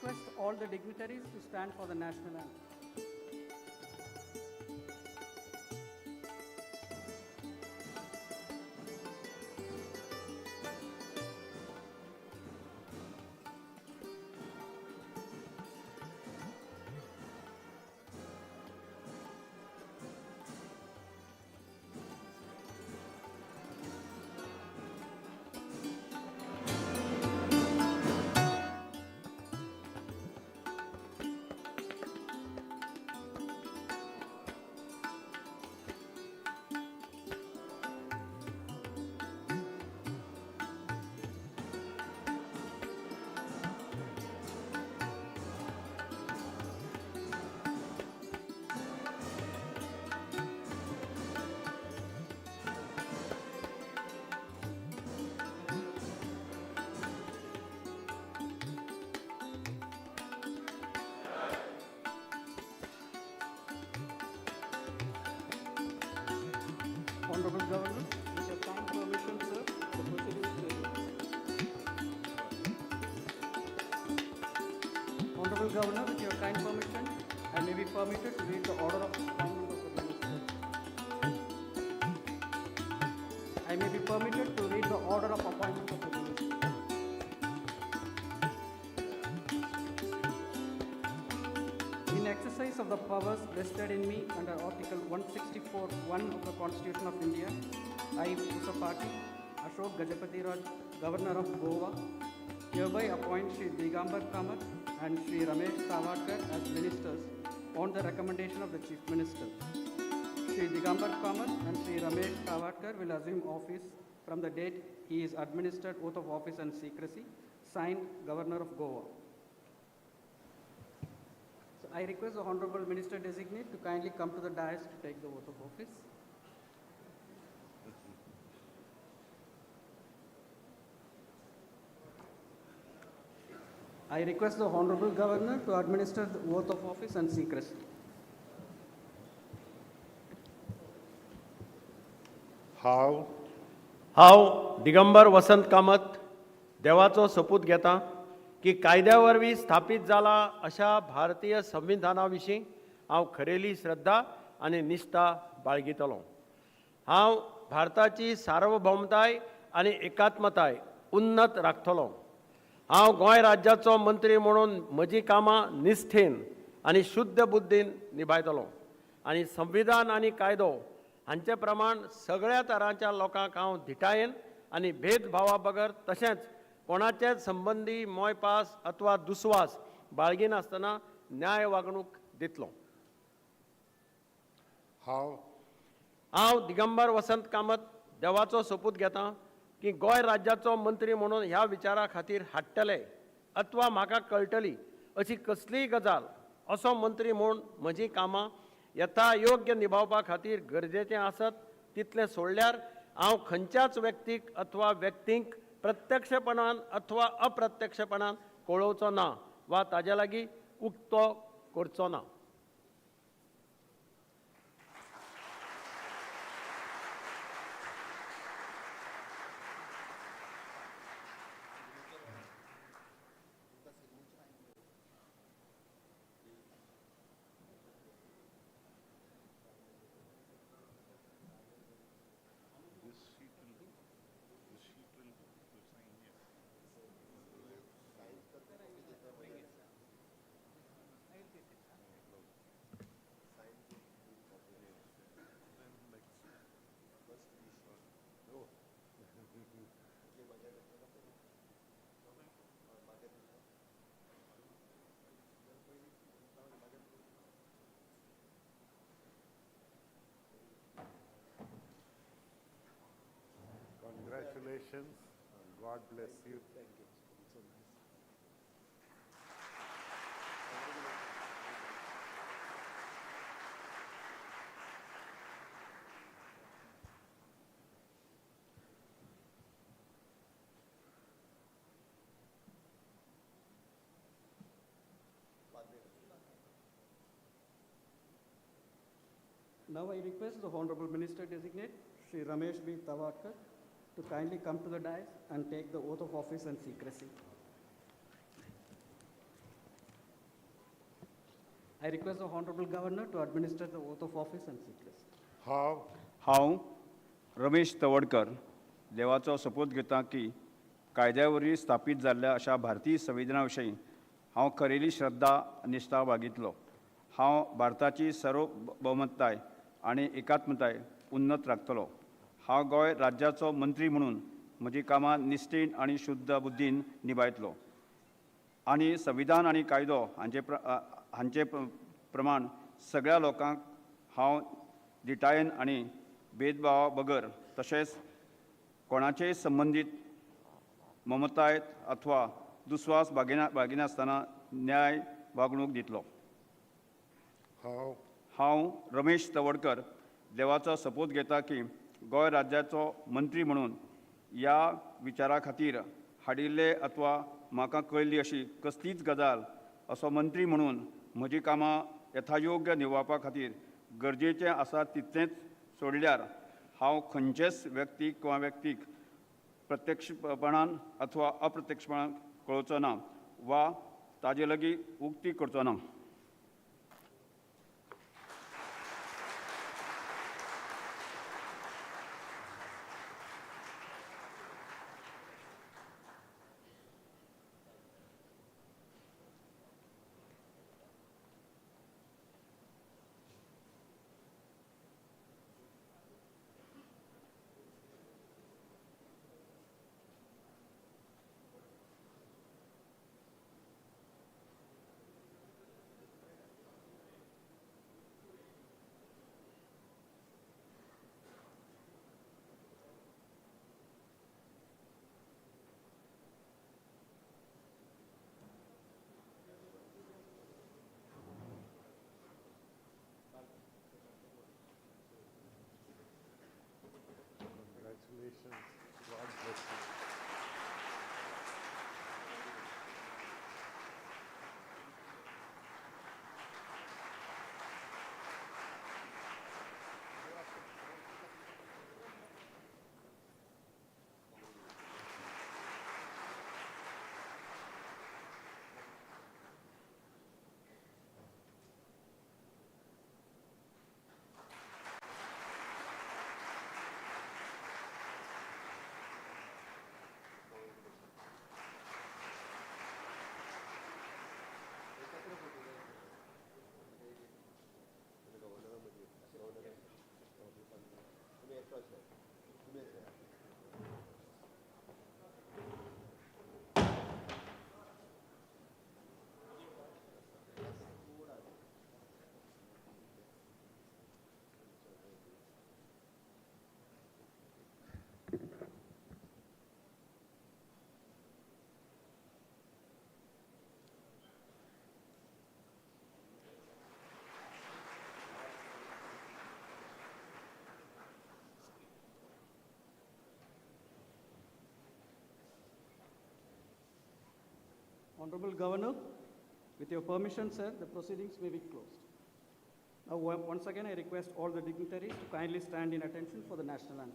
request all the dignitaries to stand for the national anthem. Honorable Governor, with your kind permission, sir, the proceedings is ready. Honorable Governor, with your kind permission, I may be permitted to read the order of appointment of the minister. I may be permitted to read the order of appointment of the minister. In exercise of the powers vested in me under Article 164(1) of the Constitution of India, I, Pusapati Ashok Gajapati Raj, Governor of Goa, hereby appoint Shri Digambar Kamath and Shri Ramesh Tavatkar as ministers on the recommendation of the Chief Minister. Shri Digambar Kamath and Shri Ramesh Tavatkar will assume office from the date he is administered oath of office and secrecy, signed Governor of Goa. I request the Honorable Minister Designate to kindly come to the dais to take the oath of office. I request the Honorable Governor to administer the oath of office and secrecy. हांव दिगंबर वसंत कामत देवाचो सपूत घेता की कायद्या वरवीं स्थापीत जाला अशा भारतीय संविधाना विशीं हांव खरेली श्रद्धा आनी निश्ठा बाळगितलों. हांव भारताची सार्वभौमताय आनी एकात्मताय उन्नत राखतलों. हांव गोंय राज्याचो मंत्री म्हणून म्हजी कामां निश्ठेन आनी शुद्ध बुद्दीन निभायतलों आनी संविधान आनी कायदो हांचे प्रमाण सगळ्या तरांच्या लोकांक हांव धिटायेन आनी भेदभावा बगर तशेंच कोणाचेच संबंदी मोयपास अथवा दुस्वास बाळगिनासतना न्याय वागणूक दितलों. हांव दिगंबर वसंत कामत देवाचो सोपूत घेतां की गोंय राज्याचो मंत्री म्हणून ह्या विचारा खातीर हाडटले अथवा म्हाका कळटली अशी कसलीय गजाल असो मंत्री म्हूण म्हजी कामां यथा योग्य निभावपा खातीर गरजेचें आसत तितलें सोडल्यार हांव खंयच्याच व्यक्तीक अथवा व्यक्तींक प्रत्यक्षपणान अथवा अप्रत्यक्षपणान कळोवचो ना वा ताजे लागीं उक्तो करचो ना. Congratulations. God bless you. Thank you. So nice. Now I request the Honorable Minister Designate, Shri Ramesh B. Tavatkar, to kindly come to the dais and take the oath of office and secrecy. I request the Honorable Governor to administer the oath of office and seat list. हांव रमेश तवडकर देवाचो सोपूत घेता की कायद्या वरवीं स्थापीत जाल्ल्या अशा भारतीय संविधाना विशीं हांव खरेली श्रद्धा आनी निश्ठा बाळगितलो. हांव भारताची सार्वभौमताय आनी एकात्मताय उन्नत राखतलो. हांव गोंय राज्याचो मंत्री म्हणून म्हजी कामां निश्ठेन आनी शुद्ध बुद्दीन निभायतलो आनी संविधान आनी कायदो हांचे प्रमाण सगळ्या लोकांक हांव दिटायेन आनी भेदभावा बगर तशेंच कोणाचेय संबंदीत ममताय अथवा दुस्वास बाळगिनासतना न्याय वागणूक दितलो. हांव रमेश तवडकर देवाचो सोपूत घेता की गोंय राज्याचो मंत्री म्हणून ह्या विचारा खातीर हाडिल्ले अथवा म्हाका कळिल्ली अशी कसलीच गजाल असो मंत्री म्हणून म्हजी कामां यथायोग्य निवळपा खातीर गरजेचें आसा तितलेंच सोडल्यार हांव खंयचेच व्यक्तीक किंवा व्यक्तीक प्रत्यक्षपणान अथवा अप्रत्यक्षपणान कळोवचो ना वा ताजे लागीं उक्ती करचो ना. Congratulations. God bless you. Honorable Governor, with your permission, sir, the proceedings may be closed. Now, once again, I request all the dignitaries to kindly stand in attention for the national anthem.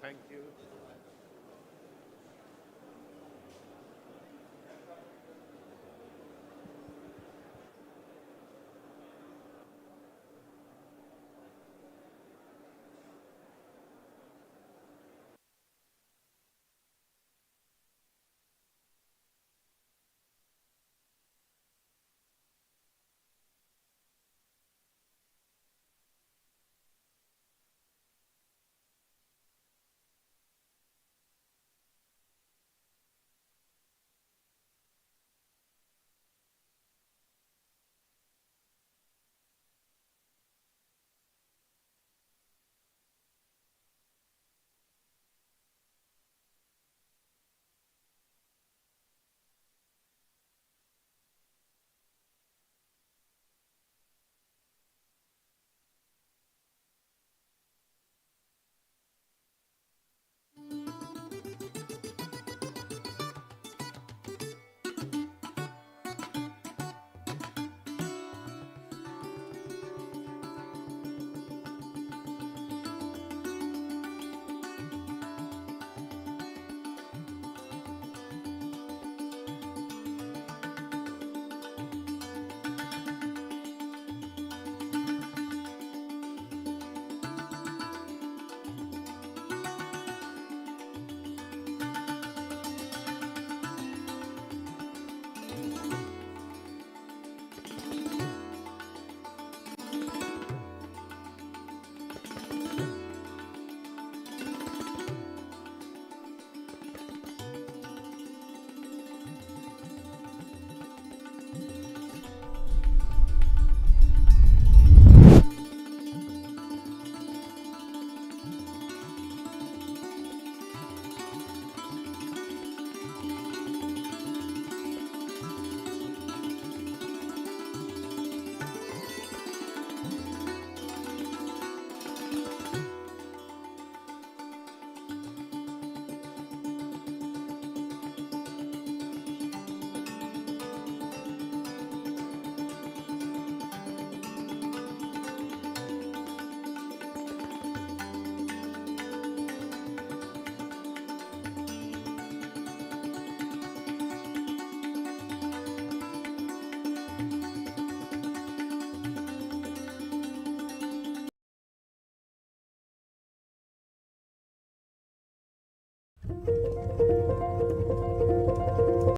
Thank you.